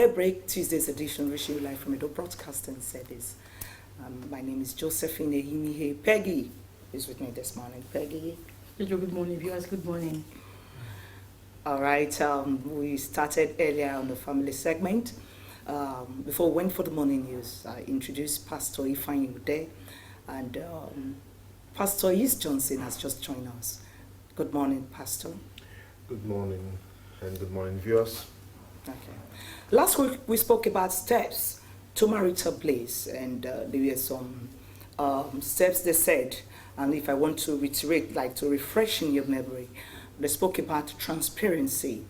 Daybreak, Tuesday's edition, reaching you live from the Broadcasting Service. My name is Josephine Ehimihe. Peggy is with me this morning. Peggy. Good morning, viewers. Good morning. All right. We started earlier on the family segment. Before we went for the morning news, I introduced Pastor Ifeanyi Udeh, and Pastor Ehis Johnson has just joined us. Good morning, Pastor. Good morning, and good morning, viewers. Okay. Last week we spoke about steps to marital bliss, and there were some steps they said. And if I want to reiterate, like to refresh in your memory, they spoke about transparency,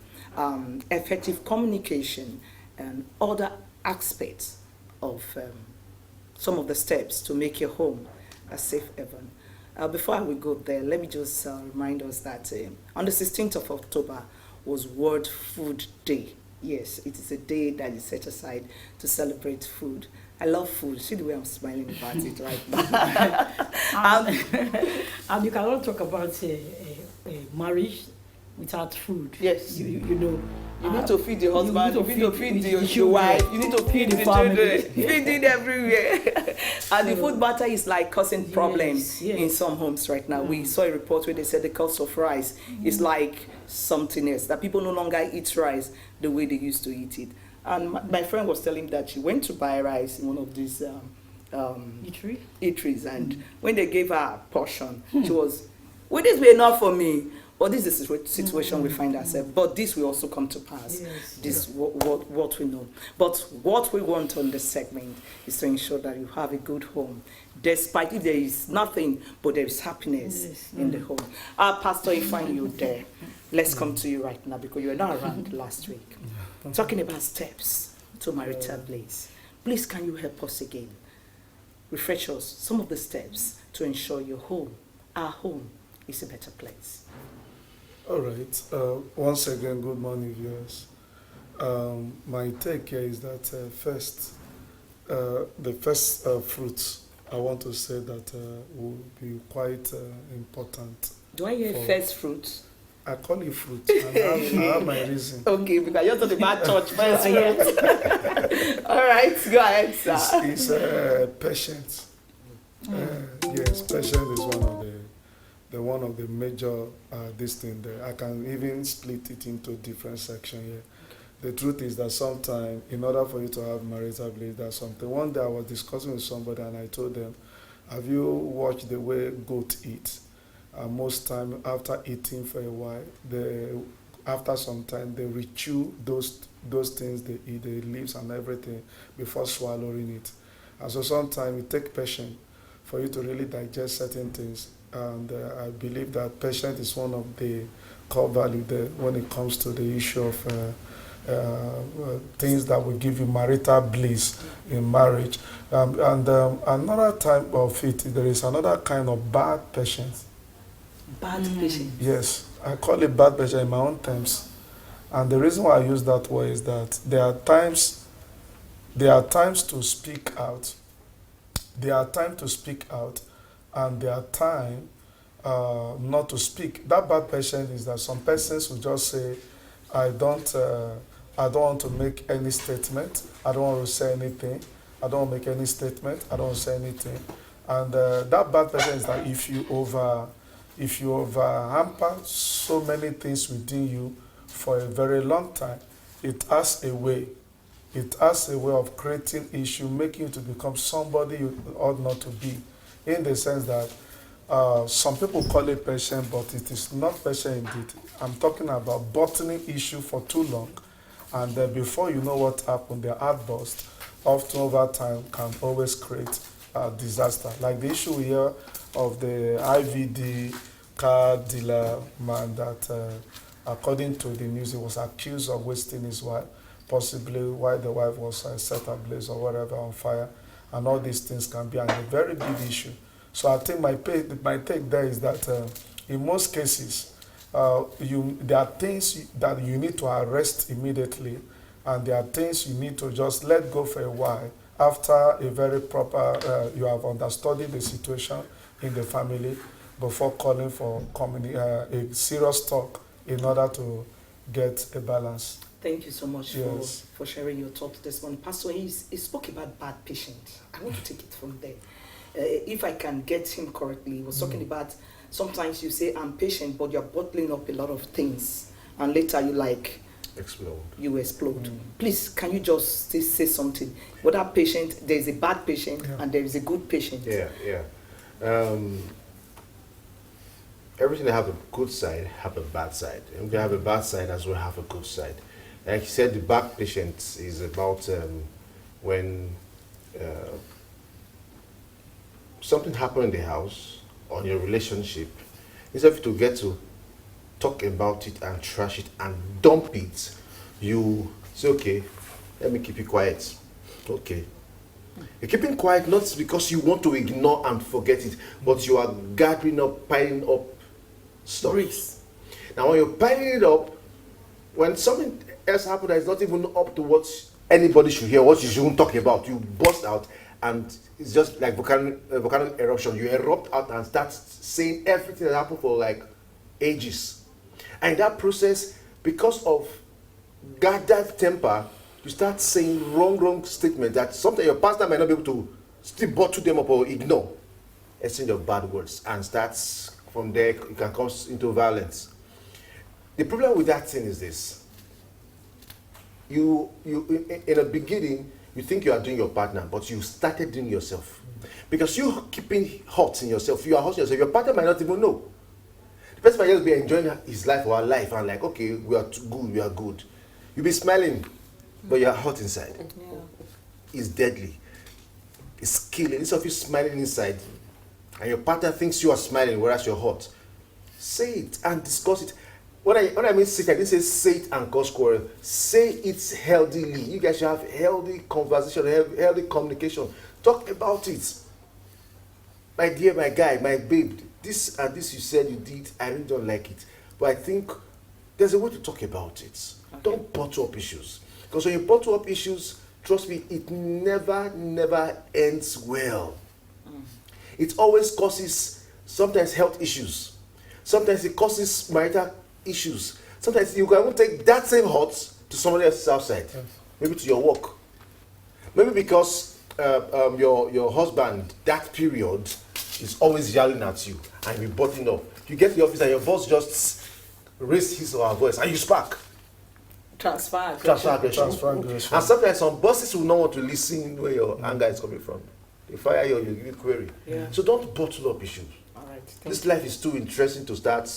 effective communication, and other aspects of some of the steps to make your home a safe haven. Before I will go there, let me just remind us that on the 16th of October was World Food Day. Yes, it is a day that is set aside to celebrate food. I love food. See the way I'm smiling about it right now. And you cannot talk about a marriage without food. Yes. You know. You need to feed the husband, you need to feed the children, wife, you need to feed the family. children, feeding everywhere. And the food matter is like causing problems in some homes right now. We saw a report where they said the cost of rice is like something else, that people no longer eat rice the way they used to eat it. And my friend was telling me that she went to buy rice in one of these eateries, and when they gave her a portion, she was, will this be enough for me? Well, this is the situation we find ourselves, but this will also come to pass. Yes. This what we know. But what we want on this segment is to ensure that you have a good home, despite if there is nothing, but there is happiness in the home. Pastor Ifeanyi, you're there. Let's come to you right now, because you were not around last week. Talking about steps to marital bliss. Please, can you help us again? Refresh us some of the steps to ensure your home, our home, is a better place. All right. Once again, good morning, viewers. My take here is that the first fruits I want to say that will be quite important. Do I hear first fruits? I call it fruit, and I have my reason. Okay, because you're talking about church first. All right, go ahead, sir. It's patience. Yes, patience is one of the major this thing there. I can even split it into different sections here. The truth is that sometimes, in order for you to have marital bliss, there's something. One day I was discussing with somebody and I told them, have you watched the way goats eat? Most time after eating for a while, after some time they rechew those things they eat, the leaves and everything, before swallowing it. And so sometimes it takes patience for you to really digest certain things. And I believe that patience is one of the core values when it comes to the issue of things that will give you marital bliss in marriage. Another type of it, there is another kind of bad patience. Bad patience? Yes, I call it bad patience in my own terms. And the reason why I use that word is that there are times to speak out. There are times to speak out, and there are times not to speak. That bad patience is that some persons will just say, I don't want to make any statement. I don't want to say anything. I don't want to make any statement. I don't want to say anything. And that bad patience is that if you over hamper so many things within you for a very long time, it has a way of creating issue, making you to become somebody you ought not to be, in the sense that some people call it patient, but it is not patient indeed. I'm talking about bottling issue for too long, and before you know what happened, the outburst, often over time, can always create disaster. Like the issue here of the IVD car dealer man that, according to the news, he was accused of wasting his wife, possibly while the wife was set ablaze or whatever, on fire, and all these things can be a very big issue. So I think my take there is that in most cases, there are things that you need to arrest immediately, and there are things you need to just let go for a while after a very proper, you have understudied the situation in the family before calling for a serious talk in order to get a balance. Thank you so much Yes. for sharing your thoughts this morning. Pastor, he spoke about bad patient. I want to take it from there. If I can get him correctly, he was talking about sometimes you say, I'm patient, but you're bottling up a lot of things. And later you explode. Please, can you just say something? Without patient, there's a bad patient and there is a good patient. Yeah. Everything that have a good side have a bad side, and we have a bad side as well have a good side. Like he said, the bad patient is about when something happened in the house or in your relationship. Instead of to get to talk about it and trash it and dump it, you say, okay, let me keep it quiet. Okay. You're keeping quiet not because you want to ignore and forget it, but you are gathering up, piling up stuff. Bricks. Now when you're piling it up, when something else happens that is not even up to what anybody should hear, what you shouldn't talk about, you burst out, and it's just like volcanic eruption. You erupt out and start saying everything that happened for like ages. And in that process, because of gathered temper, you start saying wrong statements that sometimes your pastor might not be able to still bottle them up or ignore. Exchange of bad words, and starts from there, it can come into violence. The problem with that thing is this. You in the beginning, you think you are doing your partner, but you started doing yourself. Because you're keeping hot in yourself, you are hot in yourself, your partner might not even know. The person might just be enjoying his life or her life and like, okay, we are good, we are good. You'll be smiling, but you're hot inside. Yeah. It's deadly. It's killing. Instead of you smiling inside, and your partner thinks you are smiling whereas you're hot, say it and discuss it. When I mean say it, I didn't say it and cause quarrel. Say it healthily. You guys should have healthy conversation, healthy communication. Talk about it. My dear, my guy, my babe, this and this you said you did, I really don't like it. But I think there's a way to talk about it. Okay. Don't bottle up issues. Because when you bottle up issues, trust me, it never ends well. It always causes sometimes health issues. Sometimes it causes marital issues. Sometimes you can even take that same hurt to somebody else's outside. Yes. Maybe to your work. Maybe because your husband, that period, is always yelling at you and you button up. You get to the office and your boss just raise his or her voice and you spark. Transfer aggression. And sometimes some bosses will not want to listen where your anger is coming from. They fire you or you give you query. Yeah. So don't bottle up issues. All right. This life is too interesting to start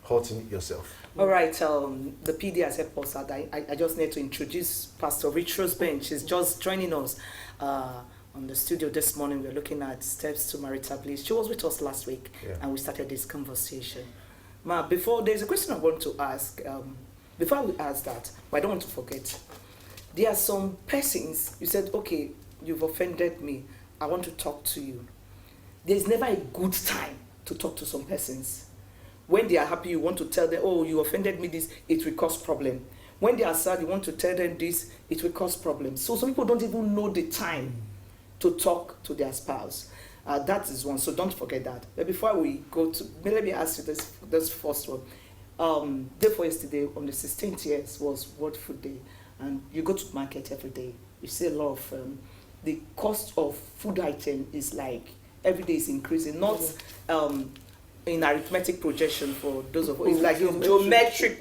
hurting yourself. All right, the PD has helped us out. I just need to introduce Pastor Richrose Bench. She's just joining us on the studio this morning. We're looking at steps to marital bliss. She was with us last week, and we started this conversation. Ma, before, there's a question I want to ask. Before we ask that, but I don't want to forget. There are some persons, you said, okay, you've offended me. I want to talk to you. There's never a good time to talk to some persons. When they are happy, you want to tell them, oh, you offended me this, it will cause problem. When they are sad, you want to tell them this, it will cause problems. So some people don't even know the time to talk to their spouse. That is one, so don't forget that. But before we go to, let me ask you this first one. Day for yesterday, on the 16th, yes, was World Food Day. And you go to the market every day. You see a lot of, the cost of food item is like, every day is increasing. Not in arithmetic projection for those of us. It's like a geometric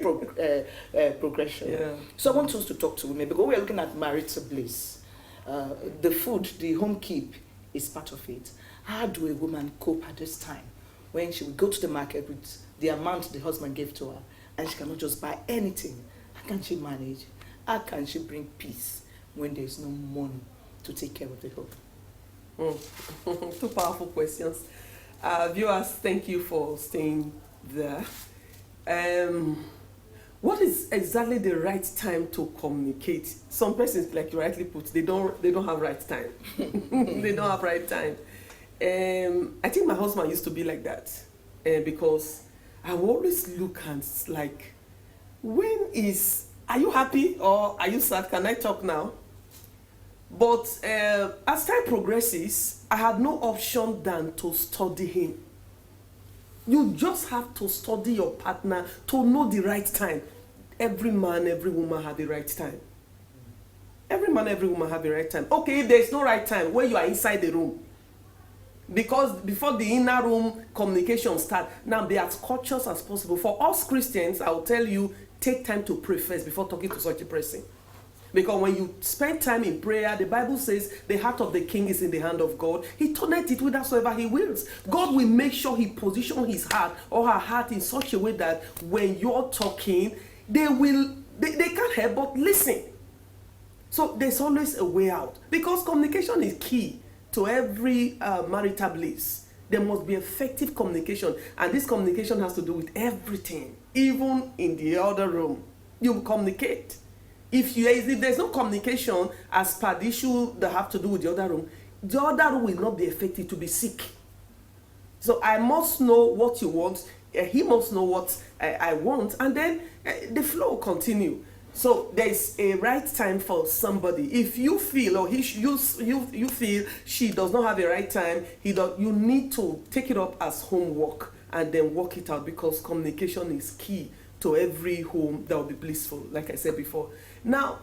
progression. Yeah. So I want us to talk to women because we are looking at marital bliss. The food, the home keep is part of it. How do a woman cope at this time when she will go to the market with the amount the husband gave to her and she cannot just buy anything? How can she manage? How can she bring peace when there is no money to take care of the home? Two powerful questions. Viewers, thank you for staying there. What is exactly the right time to communicate? Some persons, like you rightly put, they don't have right time. They don't have right time. I think my husband used to be like that because I will always look and like, are you happy or are you sad? Can I talk now? But as time progresses, I had no option than to study him. You just have to study your partner to know the right time. every man, every woman have the right time. Every man, every woman have the right time. Okay, if there's no right time, when you are inside the room, because before the inner room communication start, now be as cautious as possible. For us Christians, I will tell you, take time to pray first before talking to such a person. Because when you spend time in prayer, the Bible says the heart of the king is in the hand of God. He turneth it whithersoever he wills. God will make sure he positions his heart or her heart in such a way that when you're talking, they can't help but listen. So there's always a way out. Because communication is key to every marital bliss. There must be effective communication. And this communication has to do with everything. Even in the other room, you communicate. If there's no communication as per the issue that have to do with the other room will not be effective, to be sick. So I must know what you want, he must know what I want, and then the flow will continue. So there's a right time for somebody. If you feel or you feel she does not have a right time, you need to take it up as homework and then work it out, because communication is key to every home that will be blissful, like I said before. Now,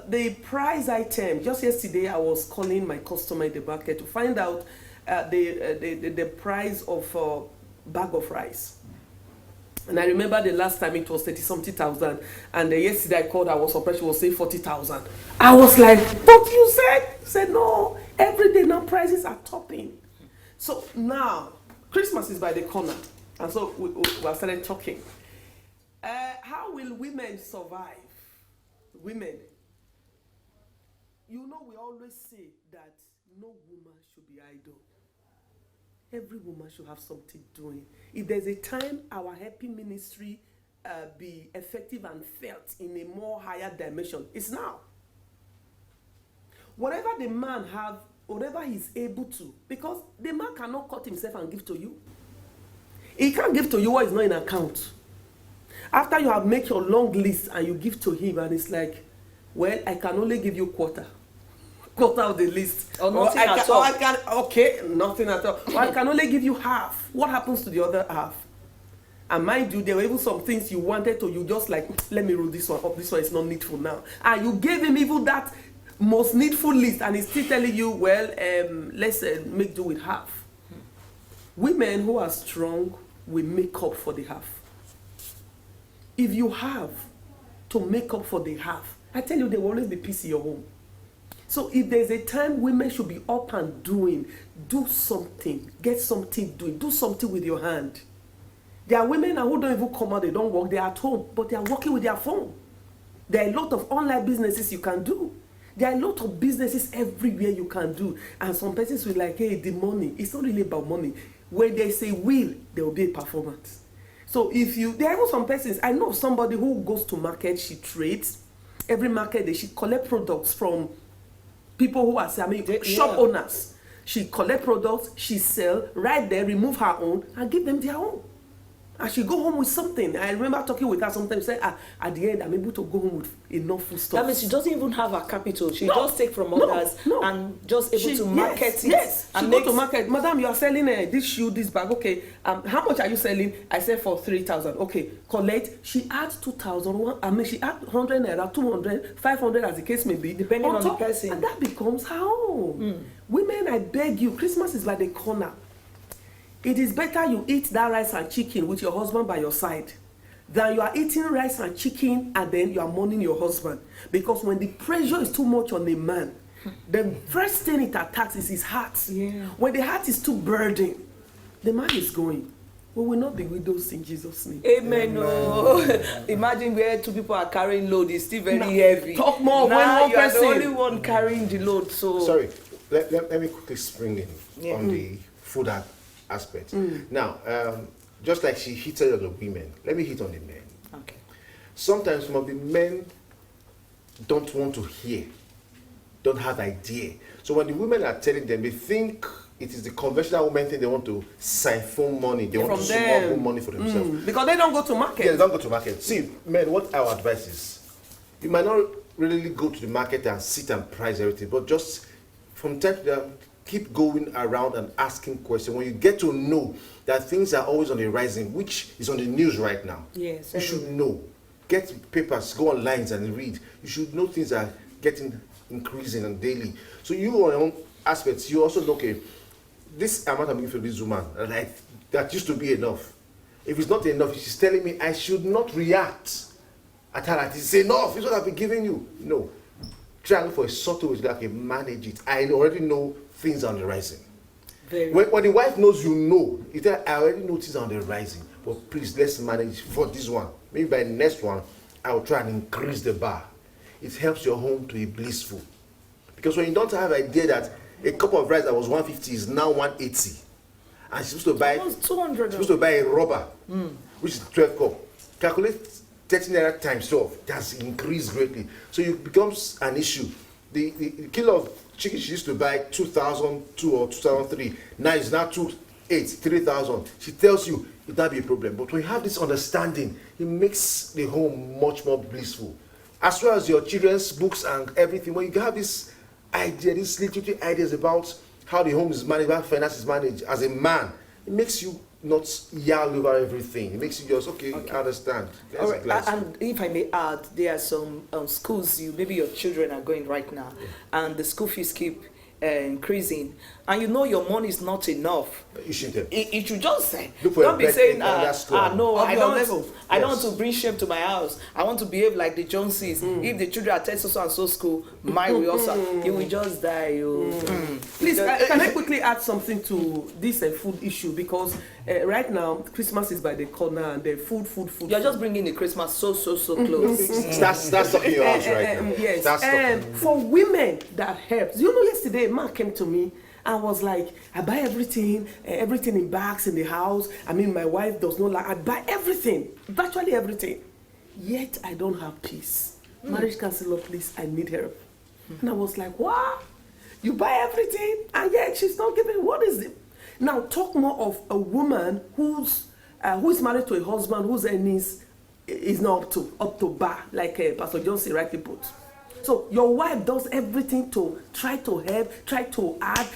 the price item, just yesterday I was calling my customer in the market to find out the price of a bag of rice. And I remember the last time it was 30-something thousand, and yesterday I called, I was surprised she was saying 40,000. I was like, what you said? He said, no, every day now prices are topping. So now, Christmas is by the corner, and so we started talking. How will women survive? Women, you know, we always say that no woman should be idle. Every woman should have something doing. If there's a time our helping ministry be effective and felt in a more higher dimension, it's now. Whatever the man have, whatever he's able to, because the man cannot cut himself and give to you. He can't give to you what is not in account. After you have made your long list and you give to him, and it's like, well, I can only give you quarter of the list. Or nothing at all. Nothing at all. Or I can only give you half. What happens to the other half? And mind you, there were even some things you wanted to, you just like, let me roll this one up. This one is not needful now. And you gave him even that most needful list, and he's still telling you, well, let's make do with half. Women who are strong will make up for the half. If you have to make up for the half, I tell you, there will always be peace in your home. So if there's a time women should be up and doing, do something, get something doing, do something with your hand. There are women who don't even come out, they don't work, they're at home, but they are working with their phone. There are a lot of online businesses you can do. There are a lot of businesses everywhere you can do. And some persons will like, hey, the money, it's not really about money. When they say will, there will be a performance. So there are even some persons, I know somebody who goes to market, she trades. Every market, she collect products from people who are, shop owners. She collect products, she sell, right there, remove her own, and give them their own. And she go home with something. I remember talking with her sometimes, say, at the end, I'm able to go home with enough food stuff. That means she doesn't even have a capital. She just take from others and just able to market it. Yes, she go to market. Madam, you are selling this shoe, this bag. Okay, how much are you selling? I said for 3,000. Okay, collect. She adds 2,000. She adds 100 naira, 200, 500 as the case may be, depending on the person. And that becomes her own. Women, I beg you, Christmas is by the corner. It is better you eat that rice and chicken with your husband by your side than you are eating rice and chicken and then you are mourning your husband. Because when the pressure is too much on a man, the first thing it attacks is his heart. Yeah. When the heart is too burdened, the man is going. We will not be widows in Jesus' name. Amen. No. Imagine where two people are carrying load, it's still very heavy. Talk more now when one person. You are the only one carrying the load. So Sorry, let me quickly spring in on the food aspect. Now, just like she hit on the women, let me hit on the men. okay. Sometimes some of the men don't want to hear, don't have idea. So when the women are telling them, they think it is the conventional women thing, they want to siphon money, they want to smuggle money for themselves. Because they don't go to market. Yeah, they don't go to market. See, men, what our advice is, you might not really go to the market and sit and price everything, but just from time to time, keep going around and asking questions. When you get to know that things are always on the rising, which is on the news right now, Yes, you should know. get papers, go online and read. You should know things are increasing and daily. So you on your own aspects, you also know, okay, this amount I'm giving for this woman, right, that used to be enough. If it's not enough, she's telling me I should not react at her like it's enough, it's what I've been giving you. No. Try and look for a subtle way that I can manage it. I already know things are on the rising. When the wife knows, you know, you tell, I already know things are on the rising, but please let's manage for this one. Maybe by the next one, I will try and increase the bar. It helps your home to be blissful. Because when you don't have an idea that a cup of rice that was 150 is now 180, and she's supposed to buy 200. Supposed to buy a rubber, which is 12 cup. Calculate 30 naira times 12. It has increased greatly. So it becomes an issue. The kilo of chicken she used to buy 2002 or 2003, now it's now 3,000. She tells you it might be a problem. But when you have this understanding, it makes the home much more blissful. As well as your children's books and everything, when you have this idea, these literature ideas about how the home is managed, how finance is managed, as a man, it makes you not yell over everything. It makes you just, okay. I understand. All right. And if I may add, there are some schools maybe your children are going right now, and the school fees keep increasing, and you know your money is not enough. You should. It should just say. Don't be saying, no, I don't want to bring shame to my house. I want to behave like the Joneses. If the children attend so and so school, mine will also. You will just die. Please, can I quickly add something to this food issue? Because right now, Christmas is by the corner, and the food. You're just bringing the Christmas so close. That's talking your house right now. Yes. For women, that helps. You know, yesterday, a man came to me. I was like, I buy everything in bags in the house. I mean, my wife does not like, I buy everything, virtually everything. Yet I don't have peace. Marriage counselor, please, I need help. And I was like, what? You buy everything and yet she's not giving, what is it? Now talk more of a woman who is married to a husband whose earnings is not up to bar, like Pastor Johnson rightly put. So your wife does everything to try to help, try to add,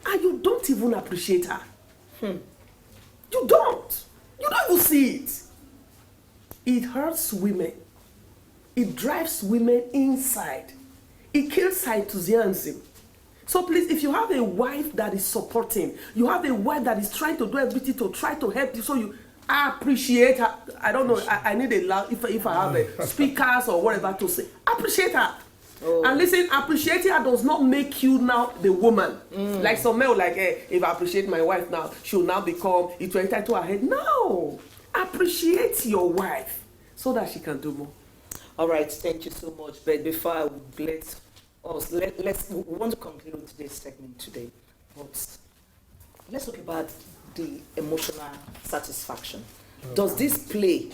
and you don't even appreciate her. You don't even see it. It hurts women. It drives women inside. It kills her enthusiasm. So please, if you have a wife that is supporting, you have a wife that is trying to do everything to try to help you, so you appreciate her. I don't know, I need a loud, if I have a speakers or whatever to say, appreciate her. And listen, appreciating her does not make you now the woman. Like some men like, hey, if I appreciate my wife now, she'll now become, it will enter to her head. No, appreciate your wife so that she can do more. All right, thank you so much. But before I would we want to conclude today's segment today, but let's talk about the emotional satisfaction. Does this play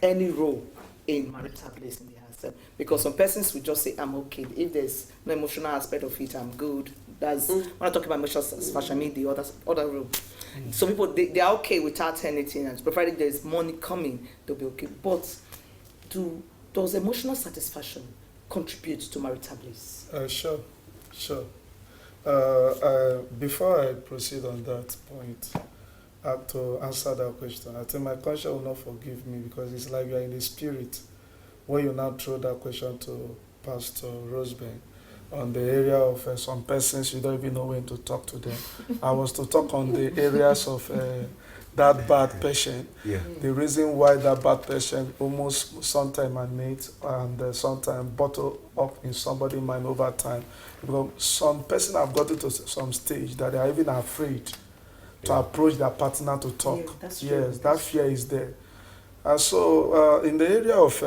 any role in marital bliss in the house? Because some persons will just say, I'm okay. If there's no emotional aspect of it, I'm good. That's when I talk about emotional satisfaction, I mean the other role. Some people, they are okay without anything, and provided there's money coming, they'll be okay. But does emotional satisfaction contribute to marital bliss? Sure. Before I proceed on that point, I have to answer that question. I think my conscience will not forgive me, because it's like you are in the spirit when you now throw that question to Pastor Rosebank on the area of some persons you don't even know when to talk to them. I was to talk on the areas of that bad patient. The reason why that bad patient almost sometimes manate and sometimes bottle up in somebody's mind over time. Because some person have gotten to some stage that they are even afraid to approach their partner to talk. Yeah, that's true. Yes, that fear is there. And so in the area of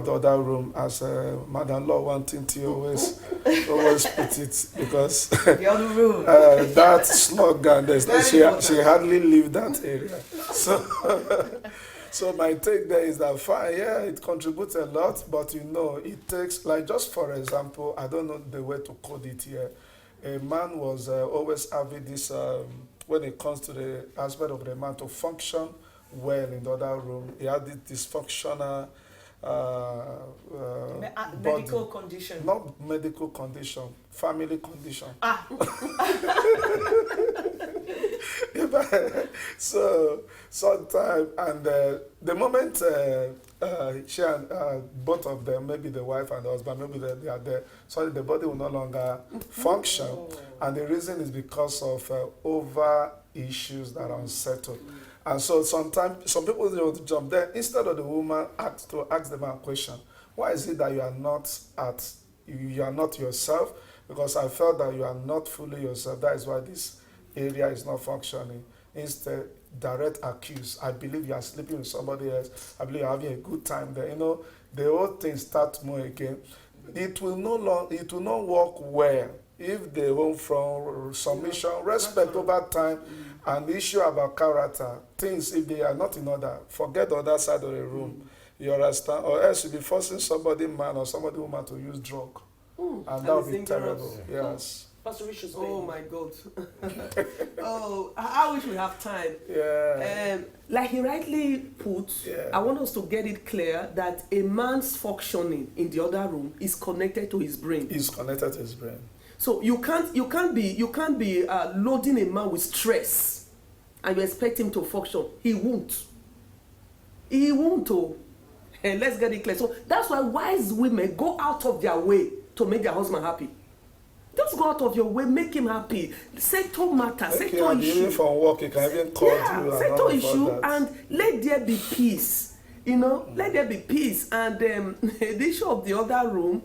the other room, as Madam Law wanting to always put it, because the other room. that slogan, she hardly leave that area. So my take there is that fine, it contributes a lot, but it takes, like, just for example, I don't know the way to code it here. A man was always having this, when it comes to the aspect of the man to function well in the other room, he had this dysfunctional medical body. condition. Not medical condition, family condition. So sometimes, and the moment she and both of them, maybe the wife and the husband, maybe they are there, so the body will no longer function, and the reason is because of over issues that are unsettled. And so sometimes some people they want to jump there instead of the woman ask the man a question. Why is it that you are not yourself? Because I felt that you are not fully yourself. That is why this area is not functioning. Instead, direct accuse. I believe you are sleeping with somebody else. I believe you're having a good time there. You know, the whole thing starts more again. It will not work well if they won't from submission, respect over time, and the issue about character, things if they are not in order, forget the other side of the room. You understand? Or else you'll be forcing somebody man or somebody woman to use drug. And that would be terrible. Yes. Pastor Richrose. Oh my God. Oh, I wish we have time. Yeah. Like he rightly put, Yeah. I want us to get it clear that a man's functioning in the other room is connected to his brain. He's connected to his brain. So you can't be loading a man with stress and you expect him to function. He won't. He won't. Oh. And let's get it clear. So that's why wise women go out of their way to make their husband happy. Just go out of your way, make him happy. Settle matter, settle issue. Even from work, he can even call you. Settle issue and let there be peace. You know, let there be peace. And the issue of the other room,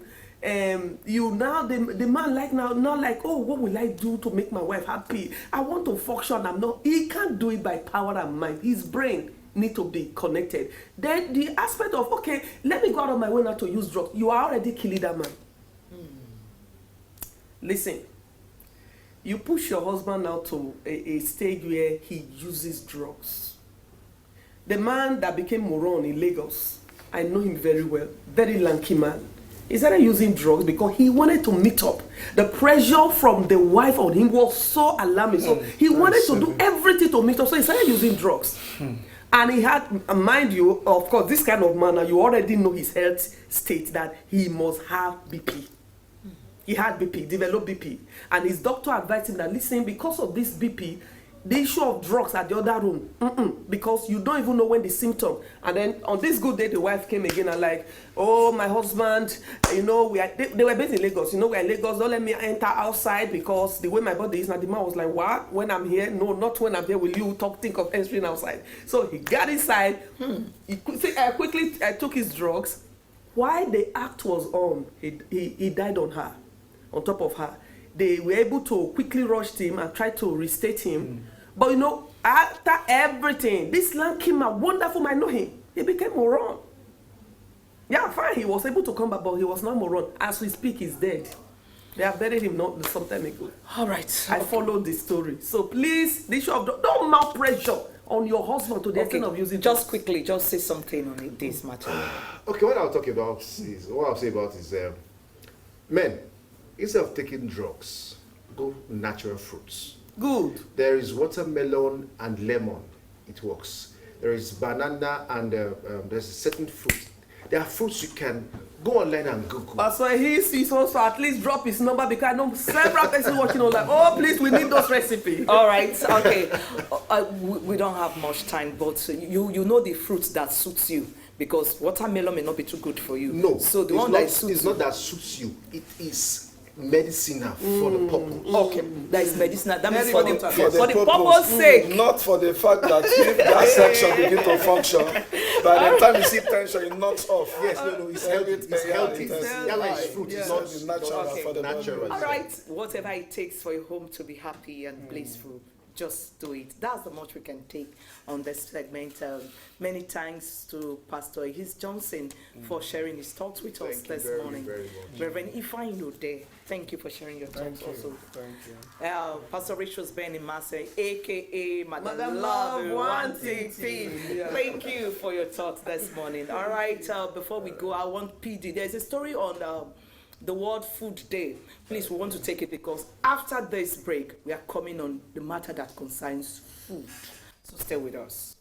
you now the man like now like, oh, what will I do to make my wife happy? I want to function. He can't do it by power and mind. His brain need to be connected. Then the aspect of, okay, let me go out of my way not to use drugs. You are already killing that man. Listen, you push your husband out to a stage where he uses drugs. The man that became moron in Lagos, I know him very well, very lanky man. He started using drugs because he wanted to meet up. The pressure from the wife on him was so alarming. So he wanted to do everything to meet up. So he started using drugs. And he had, mind you, of course, this kind of man, you already know his health state that he must have BP. He had BP, developed BP. And his doctor advised him that, listen, because of this BP, the issue of drugs at the other room, because you don't even know when the symptom. And then on this good day, the wife came again and like, oh, my husband, you know, they were based in Lagos. You know, we're in Lagos, don't let me enter outside because the way my body is. Now the man was like, what? When I'm here? No, not when I'm here. Will you think of entering outside? So he got inside. He quickly took his drugs. While the act was on, he died on her, on top of her. They were able to quickly rush him and try to restate him. But you know, after everything, this lanky man, wonderful man, I know him. He became moron. Yeah, fine, he was able to come back, but he was not moron. As we speak, he's dead. They have buried him not some time ago. All right. I followed the story. So please, the issue of don't mount pressure on your husband to the extent of using just quickly, just say something on this matter. Okay, what I'll talk about is men, instead of taking drugs, go natural fruits. Good. There is watermelon and lemon. It works. There is banana and there's a certain fruit. There are fruits you can go online and Google. So he's also at least drop his number because I know several persons watching online. Oh, please, we need those recipes. All right, okay. We don't have much time, but you know the fruits that suits you, because watermelon may not be too good for you. No, so the one that suits it's not that suits you. It is medicinal for the purpose. Okay, that is medicinal. That means Very for the purpose sake. Not for the fact that if that section begin to function, by the time you see tension, it knocks off. Yes, no, it's healthy. It's healthy. It's Yeah, like fruit. Yeah. It's not natural Okay. for the natural. body. All right, whatever it takes for your home to be happy and blissful, just do it. That's the much we can take on this segment. Many thanks to Pastor Ehis Johnson for sharing his thoughts with us Thank you this very, morning. very much. Reverend Ifeanyi Udeh, thank you for sharing your thoughts also. Thank you. Pastor Richrose Imasuen, aka Madam Madam Love Love Wanting. Yeah. Thank you for your thoughts this morning. All right, before we go, I want PD. There's a story on the World Food Day. Please, we want to take it because after this break, we are coming on the matter that concerns food. So stay with us.